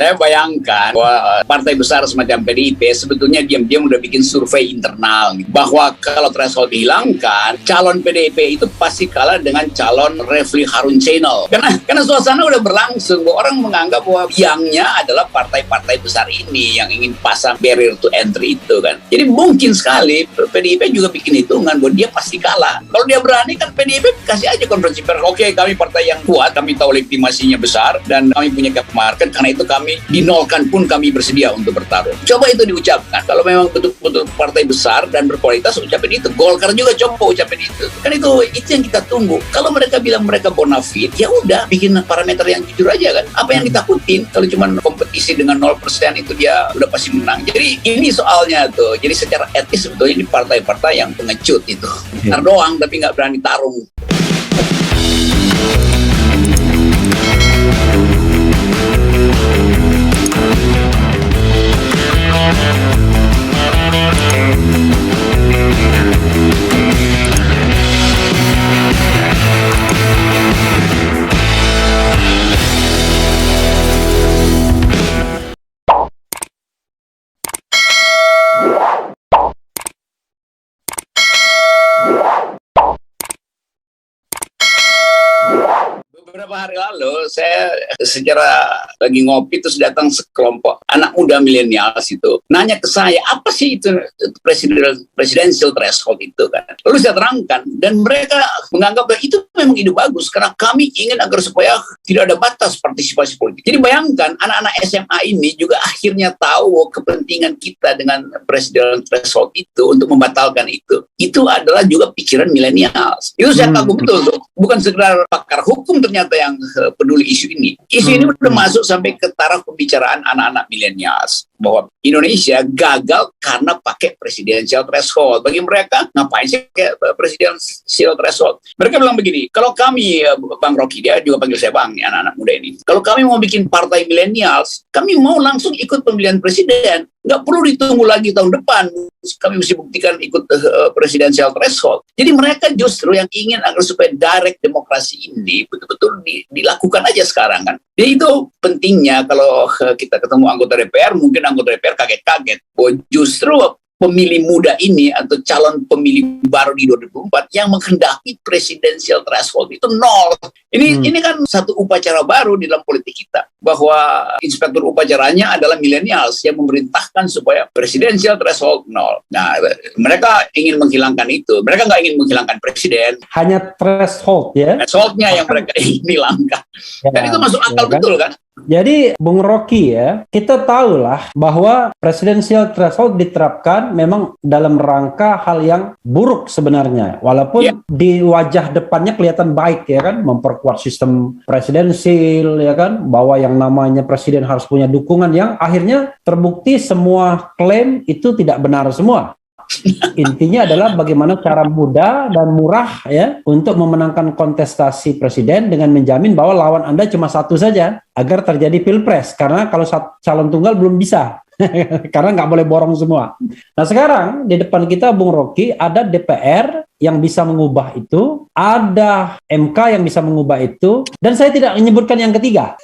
Saya bayangkan bahwa partai besar semacam PDIP sebetulnya diam-diam udah bikin survei internal bahwa kalau threshold dihilangkan, calon PDIP itu pasti kalah dengan calon Refli Harun Zainal. Karena suasana udah berlangsung, bahwa orang menganggap bahwa biangnya adalah partai-partai besar ini yang ingin pasang barrier to entry itu kan. Jadi mungkin sekali PDIP juga bikin hitungan bahwa dia pasti kalah. Kalau dia berani kan PDIP kasih aja konferensi pers. Oke, kami partai yang kuat, kami tahu legitimasinya besar dan kami punya cap market, karena itu kami dinolkan pun kami bersedia untuk bertarung. Coba itu diucapkan. Kalau memang betul-betul partai besar dan berkualitas, ucapin itu. Golkar juga coba ucapin itu. Kan itu yang kita tunggu. Kalau mereka bilang mereka bona fide, ya udah bikin parameter yang jujur aja kan. Apa yang ditakutin? Kalau cuma kompetisi dengan 0% itu dia udah pasti menang. Jadi ini soalnya tuh. Jadi secara etis sebetulnya ini partai-partai yang pengecut itu. Ntar doang tapi nggak berani tarung. Beberapa hari lalu saya secara lagi ngopi terus datang sekelompok anak muda milenials itu nanya ke saya, apa sih itu presidential threshold itu kan. Lalu saya terangkan dan mereka menganggap bahwa itu memang ide bagus karena kami ingin agar supaya tidak ada batas partisipasi politik. Jadi bayangkan anak-anak SMA ini juga akhirnya tahu kepentingan kita dengan presidential threshold itu untuk membatalkan itu. Itu adalah juga pikiran milenials. Itu saya kagum betul tuh. Bukan sekedar pakar hukum ternyata yang peduli isu ini. Isu ini udah masuk sampai ke taraf pembicaraan anak-anak milenials bahwa Indonesia gagal karena pakai presidential threshold. Bagi mereka, ngapain sih pakai presidential threshold? Mereka bilang begini, kalau kami, Bang Rocky, dia juga panggil saya Bang, anak-anak muda ini. Kalau kami mau bikin partai milenials, kami mau langsung ikut pemilihan presiden. Nggak perlu ditunggu lagi tahun depan. Kami mesti buktikan ikut presidential threshold. Jadi mereka justru yang ingin agar supaya direct demokrasi ini betul-betul dilakukan aja sekarang kan. Jadi itu pentingnya kalau kita ketemu anggota DPR, mungkin anggota DPR kaget-kaget. Bahwa justru pemilih muda ini atau calon pemilih baru di 2024 yang menghendaki presidential threshold itu nol. Ini kan satu upacara baru di dalam politik kita, bahwa inspektur upacaranya adalah millennials yang memerintahkan supaya presidential threshold nol. Nah, mereka ingin menghilangkan itu. Mereka nggak ingin menghilangkan presiden. Hanya threshold ya. Thresholdnya yang mereka ingin hilangkan. Dan itu masuk akal betul kan? Jadi Bung Rocky ya, kita tahulah bahwa presidensial threshold diterapkan memang dalam rangka hal yang buruk sebenarnya. Walaupun di wajah depannya kelihatan baik ya kan, memperkuat sistem presidensil ya kan, bahwa yang namanya presiden harus punya dukungan, yang akhirnya terbukti semua klaim itu tidak benar semua. Intinya adalah bagaimana cara mudah dan murah ya untuk memenangkan kontestasi presiden dengan menjamin bahwa lawan Anda cuma satu saja agar terjadi pilpres, karena kalau calon tunggal belum bisa karena nggak boleh borong semua. Nah sekarang di depan kita Bung Rocky ada DPR yang bisa mengubah itu, ada MK yang bisa mengubah itu, dan saya tidak menyebutkan yang ketiga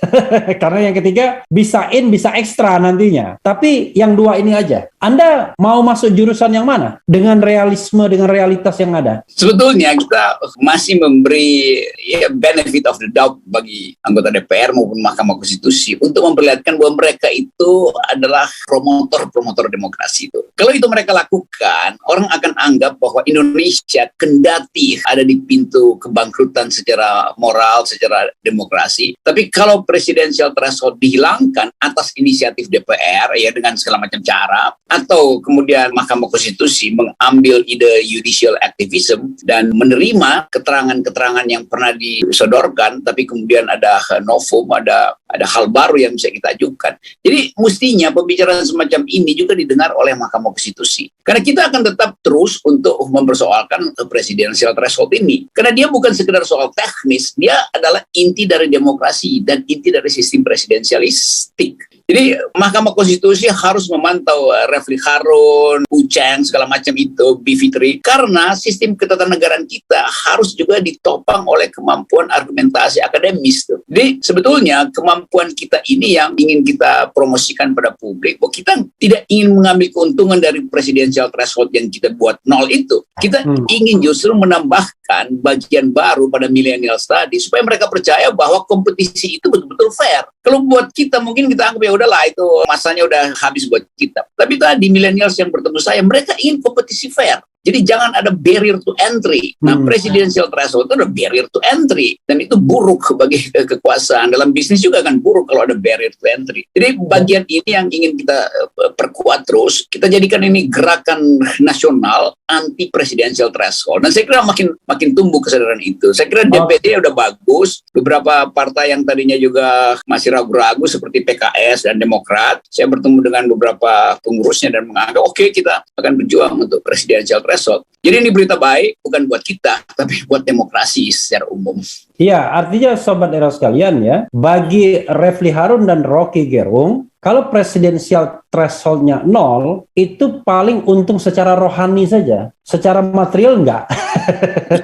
karena yang ketiga bisa in, bisa ekstra nantinya. Tapi yang dua ini aja. Anda mau masuk jurusan yang mana? Dengan realisme, dengan realitas yang ada? Sebetulnya kita masih memberi benefit of the doubt bagi anggota DPR maupun Mahkamah Konstitusi untuk memperlihatkan bahwa mereka itu adalah promotor demokrasi itu. Kalau itu mereka lakukan, orang akan anggap bahwa Indonesia kendati ada di pintu kebangkrutan secara moral, secara demokrasi. Tapi kalau presidential threshold dihilangkan atas inisiatif DPR ya dengan segala macam cara, atau kemudian Mahkamah Konstitusi mengambil ide judicial activism dan menerima keterangan-keterangan yang pernah disodorkan, tapi kemudian ada novum, ada hal baru yang bisa kita ajukan. Jadi mestinya pembicaraan semacam ini juga didengar oleh Mahkamah Konstitusi. Karena kita akan tetap terus untuk mempersoalkan presidential threshold ini. Karena dia bukan sekedar soal teknis, dia adalah inti dari demokrasi dan inti dari sistem presidensialistik. Jadi Mahkamah Konstitusi harus memantau Refli Harun, Uceng, segala macam itu, Bivitri, karena sistem ketatanegaraan kita harus juga ditopang oleh kemampuan argumentasi akademis tuh. Jadi sebetulnya kemampuan kita ini yang ingin kita promosikan pada publik, bahwa kita tidak ingin mengambil keuntungan dari presidensial threshold yang kita buat nol itu. Kita ingin justru menambahkan bagian baru pada millennials tadi supaya mereka percaya bahwa kompetisi itu betul-betul fair. Kalau buat kita mungkin kita anggap ya udahlah itu masanya udah habis buat kita. Tapi tadi millennials yang bertemu saya, mereka ingin kompetisi fair. Jadi jangan ada barrier to entry. Nah, presidential threshold itu ada barrier to entry. Dan itu buruk bagi kekuasaan. Dalam bisnis juga kan buruk kalau ada barrier to entry. Jadi bagian ini yang ingin kita perkuat terus. Kita jadikan ini gerakan nasional anti presidential threshold. Dan saya kira makin tumbuh kesadaran itu. Saya kira DPD udah bagus. Beberapa partai yang tadinya juga masih ragu-ragu seperti PKS dan Demokrat. Saya bertemu dengan beberapa pengurusnya dan menganggap oke, kita akan berjuang untuk presidential threshold. Jadi ini berita baik bukan buat kita, tapi buat demokrasi secara umum. Iya, artinya Sobat Era sekalian ya, bagi Refli Harun dan Rocky Gerung, kalau presidensial threshold-nya 0, itu paling untung secara rohani saja. Secara material enggak.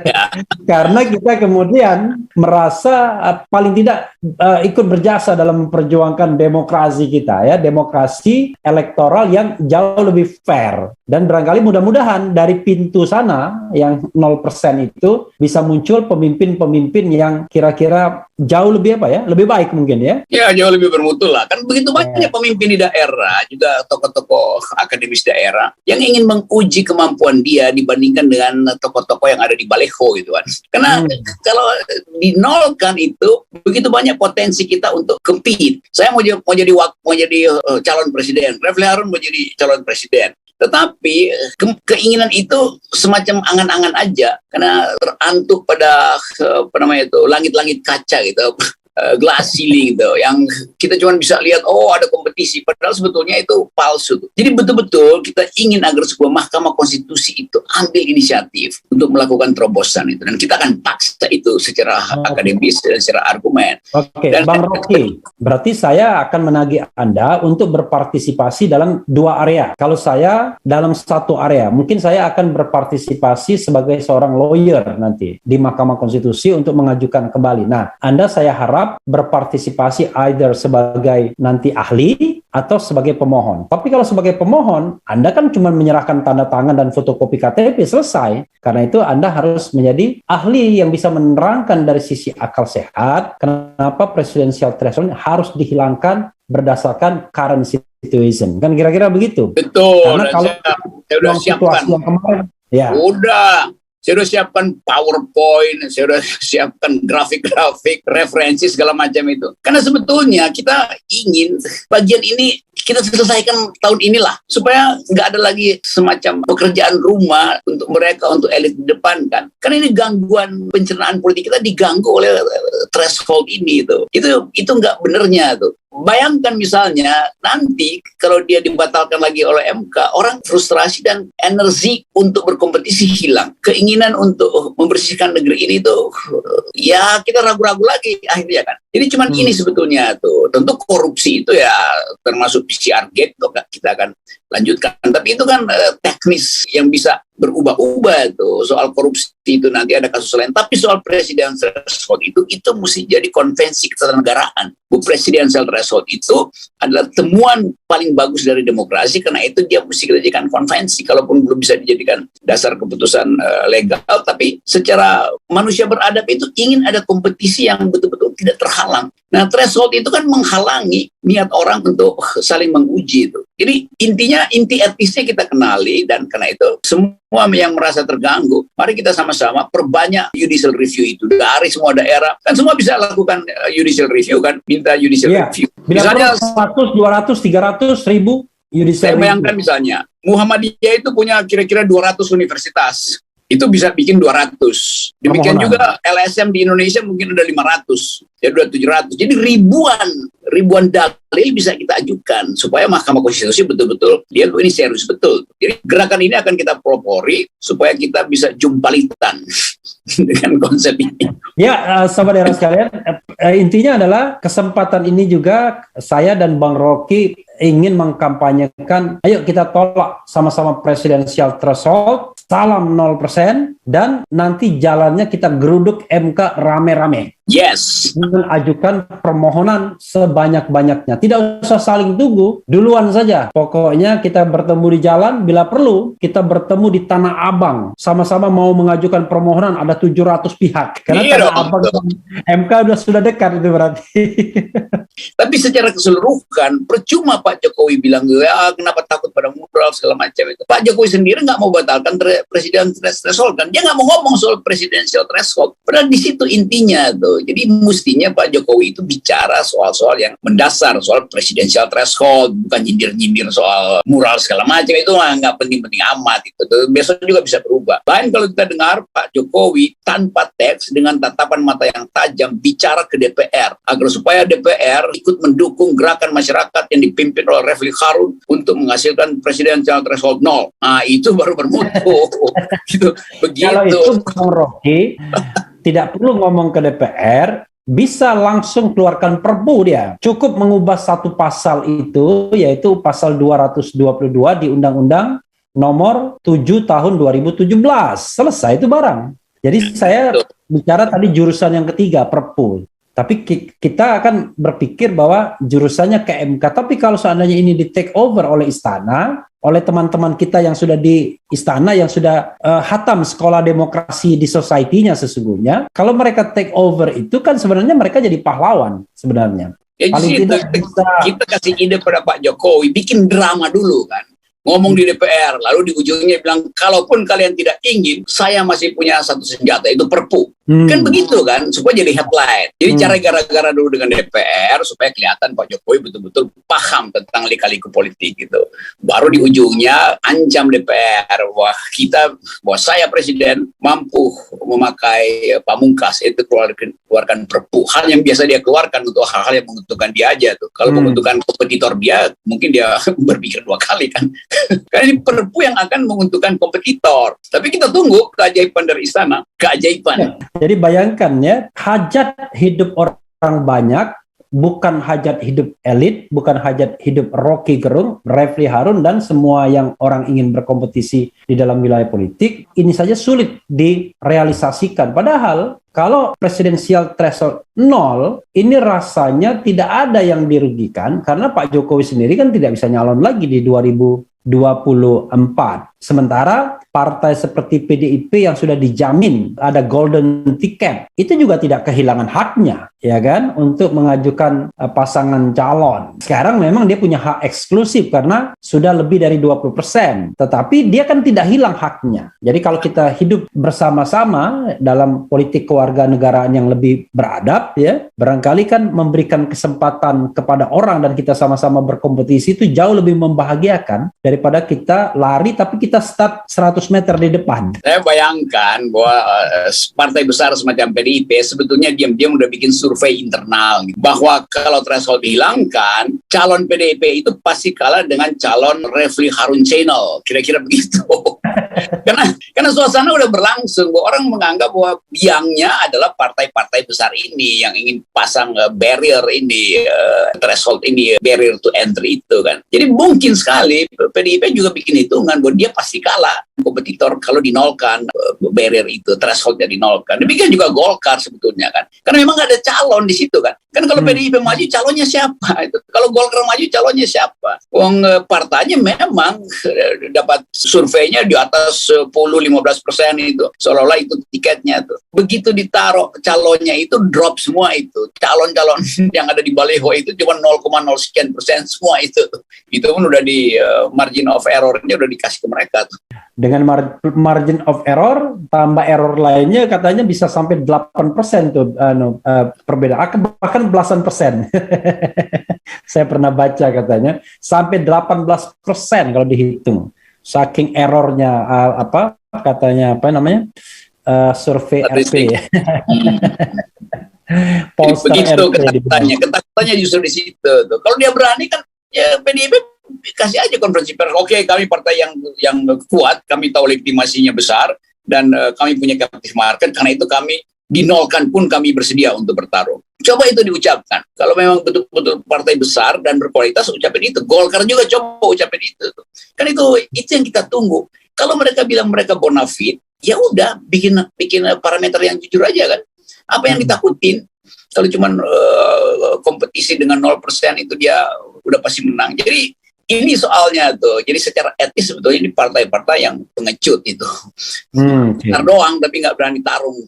Ya. Karena kita kemudian merasa paling tidak ikut berjasa dalam memperjuangkan demokrasi kita ya, demokrasi elektoral yang jauh lebih fair. Dan barangkali mudah-mudahan dari pintu sana yang 0% itu bisa muncul pemimpin-pemimpin yang kira-kira jauh lebih lebih baik mungkin ya. Ya, jauh lebih bermutu lah. Kan begitu banyak pemimpin di daerah, juga tokoh-tokoh akademis daerah yang ingin menguji kemampuan dia dibandingkan dengan tokoh-tokoh yang ada di baleho gitu kan. Karena kalau dinolkan itu begitu banyak potensi kita untuk compete. Saya mau jadi calon presiden, Refli Harun mau jadi calon presiden. Tetapi keinginan itu semacam angan-angan aja karena terantuk pada langit-langit kaca gitu. Glass ceiling gitu, yang kita cuma bisa lihat ada kompetisi, padahal sebetulnya itu palsu. Jadi betul-betul kita ingin agar sebuah Mahkamah Konstitusi itu ambil inisiatif untuk melakukan terobosan itu, dan kita akan paksa itu secara akademis dan secara argumen. Oke, Bang Rocky, berarti saya akan menagih Anda untuk berpartisipasi dalam 2 area. Kalau saya dalam 1 area, mungkin saya akan berpartisipasi sebagai seorang lawyer nanti di Mahkamah Konstitusi untuk mengajukan kembali. Nah, Anda saya harap berpartisipasi either sebagai nanti ahli atau sebagai pemohon. Tapi kalau sebagai pemohon, Anda kan cuma menyerahkan tanda tangan dan fotokopi KTP, selesai. Karena itu Anda harus menjadi ahli yang bisa menerangkan dari sisi akal sehat kenapa presidential threshold harus dihilangkan berdasarkan current situation. Kan kira-kira begitu. Betul. Karena kalau saya udah siapkan. Yang kemarin, ya. Udah. Saya sudah siapkan PowerPoint, saya sudah siapkan grafik-grafik, referensi segala macam itu. Karena sebetulnya kita ingin bagian ini kita selesaikan tahun inilah, supaya nggak ada lagi semacam pekerjaan rumah untuk mereka, untuk elit di depan kan. Karena ini gangguan pencernaan politik kita diganggu oleh threshold ini itu. Itu nggak benernya tuh. Bayangkan misalnya nanti kalau dia dibatalkan lagi oleh MK, orang frustrasi dan energi untuk berkompetisi hilang. Keinginan untuk membersihkan negeri ini tuh ya kita ragu-ragu lagi akhirnya kan. Jadi cuman ini sebetulnya tuh. Tentu korupsi itu ya termasuk PCR gate tuh kita akan lanjutkan. Tapi itu kan teknis yang bisa berubah-ubah tuh. Soal korupsi itu nanti ada kasus lain. Tapi soal presidential threshold itu mesti jadi konvensi ketatanegaraan. Presidential threshold itu adalah temuan paling bagus dari demokrasi, karena itu dia mesti kita jadikan konvensi, kalaupun belum bisa dijadikan dasar keputusan legal. Tapi secara manusia beradab itu ingin ada kompetisi yang betul-betul tidak terhalang. Nah, threshold itu kan menghalangi niat orang untuk saling menguji itu. Jadi inti etisnya kita kenali, dan karena itu semua yang merasa terganggu, mari kita sama-sama perbanyak judicial review itu dari semua daerah. Kan semua bisa lakukan judicial review kan, minta judicial review. Misalnya 100, 200, 300, 1000 judicial review. Saya bayangkan misalnya Muhammadiyah itu punya kira-kira 200 universitas. itu bisa bikin 200. Demikian juga LSM di Indonesia mungkin udah 500, ya udah 700. Jadi ribuan dalil bisa kita ajukan supaya Mahkamah Konstitusi betul-betul dia ini serius betul. Jadi gerakan ini akan kita pelopori supaya kita bisa jumpalitan dengan konsep ini. Ya, sahabat daerah sekalian, intinya adalah kesempatan ini juga saya dan Bang Rocky ingin mengkampanyekan, ayo kita tolak sama-sama presidensial threshold, salam 0%, dan nanti jalannya kita geruduk MK rame-rame. Yes. Mengajukan permohonan sebanyak-banyaknya. Tidak usah saling tunggu, duluan saja. Pokoknya kita bertemu di jalan, bila perlu kita bertemu di Tanah Abang. Sama-sama mau mengajukan permohonan, ada 700 pihak. Karena Tanah Abang MK sudah dekat itu berarti. Tapi secara keseluruhan, percuma Pak Jokowi bilang, ya kenapa takut pada mural segala macam itu. Pak Jokowi sendiri nggak mau batalkan presidensial threshold kan. Dia nggak mau ngomong soal presidensial threshold. Padahal di situ intinya tuh. Jadi mestinya Pak Jokowi itu bicara soal-soal yang mendasar, soal presidensial threshold, bukan nyindir-nyindir soal mural segala macam. Itu nggak penting-penting amat. Itu besok juga bisa berubah. Lain kalau kita dengar Pak Jokowi tanpa teks dengan tatapan mata yang tajam bicara ke DPR agar supaya DPR ikut mendukung gerakan masyarakat yang dipimpin oleh Refli Harun untuk menghasilkan presidensial threshold 0. Nah itu baru bermutu. Gitu. Begitu. Kalau itu Bang Rocky tidak perlu ngomong ke DPR, bisa langsung keluarkan perpu dia. Cukup mengubah satu pasal itu, yaitu pasal 222 di Undang-Undang Nomor 7 Tahun 2017. Selesai itu barang. Jadi saya bicara tadi jurusan yang ketiga, perpu. Tapi kita akan berpikir bahwa jurusannya ke MK. Tapi kalau seandainya ini di take over oleh istana, oleh teman-teman kita yang sudah di istana, yang sudah hatam sekolah demokrasi di society-nya sesungguhnya, kalau mereka take over itu kan sebenarnya mereka jadi pahlawan sebenarnya. Ya, paling tidak kita kasih ide pada Pak Jokowi, bikin drama dulu kan. Ngomong di DPR, lalu di ujungnya bilang, kalaupun kalian tidak ingin, saya masih punya satu senjata, itu perpu. Kan begitu kan, supaya jadi headline. Jadi cara gara-gara dulu dengan DPR, supaya kelihatan Pak Jokowi betul-betul paham tentang lika-liku politik gitu. Baru di ujungnya, ancam DPR, bahwa saya presiden mampu memakai pamungkas, itu keluarkan perpu. Hal yang biasa dia keluarkan untuk hal-hal yang menguntungkan dia aja tuh. Kalau menguntungkan kompetitor dia, mungkin dia berpikir 2 kali kan. Karena ini perpu yang akan menguntungkan kompetitor. Tapi kita tunggu keajaiban dari istana. Keajaiban. Ya, jadi bayangkan ya, hajat hidup orang banyak, bukan hajat hidup elit, bukan hajat hidup Rocky Gerung, Refli Harun, dan semua yang orang ingin berkompetisi di dalam wilayah politik. Ini saja sulit direalisasikan. Padahal kalau presidensial threshold 0, ini rasanya tidak ada yang dirugikan, karena Pak Jokowi sendiri kan tidak bisa nyalon lagi di 2024. Sementara partai seperti PDIP yang sudah dijamin ada golden ticket, itu juga tidak kehilangan haknya, ya kan, untuk mengajukan pasangan calon. Sekarang memang dia punya hak eksklusif karena sudah lebih dari 20%, tetapi dia kan tidak hilang haknya. Jadi kalau kita hidup bersama-sama dalam politik kewarganegaraan yang lebih beradab, ya, barangkali kan memberikan kesempatan kepada orang dan kita sama-sama berkompetisi itu jauh lebih membahagiakan daripada kita lari tapi kita start 100 meter di depan. Saya bayangkan bahwa partai besar semacam PDIP sebetulnya diam-diam udah bikin survei internal gitu, bahwa kalau threshold dihilangkan, calon PDIP itu pasti kalah dengan calon Refli Harun Channel, kira-kira begitu. karena suasana udah berlangsung, bahwa orang menganggap bahwa biangnya adalah partai-partai besar ini yang ingin pasang barrier ini, threshold ini, barrier to entry itu kan. Jadi mungkin sekali PDIP juga bikin hitungan bahwa dia pasti kalah kompetitor kalau dinolkan barrier itu, thresholdnya dinolkan. Demikian juga Golkar sebetulnya kan, karena memang ada calon di situ kan. Kan kalau PDIP maju calonnya siapa itu, kalau Golkar maju calonnya siapa. Partainya memang dapat surveinya di atas 10-15% itu, seolah-olah itu tiketnya tuh. Begitu ditaruh calonnya itu drop semua itu, calon-calon yang ada di baliho itu cuma 0,0 sekian persen semua itu pun udah di margin of error-nya udah dikasih ke mereka tuh. Dengan margin of error, tambah error lainnya katanya bisa sampai 8% tuh perbedaan, bahkan belasan persen. Saya pernah baca katanya sampai 18% kalau dihitung. Saking errornya katanya apa namanya survei Statistik. RP ya. Polster Begitu RP dibilang. ketakutannya justru di situ tuh. Kalau dia berani kan ya PDIP kasih aja konferensi pers. Oke, kami partai yang kuat, kami tahu legitimasinya besar dan kami punya captive market, karena itu kami dinolkan pun kami bersedia untuk bertarung. Coba itu diucapkan. Kalau memang betul-betul partai besar dan berkualitas, ucapin itu. Golkar juga coba ucapin itu. Kan itu yang kita tunggu. Kalau mereka bilang mereka bonafide, ya udah bikin parameter yang jujur aja kan. Apa yang ditakutin? Kalau cuma kompetisi dengan 0% itu dia udah pasti menang. Jadi ini soalnya tuh. Jadi secara etis sebetulnya ini partai-partai yang pengecut itu. Okay. Doang tapi nggak berani tarung.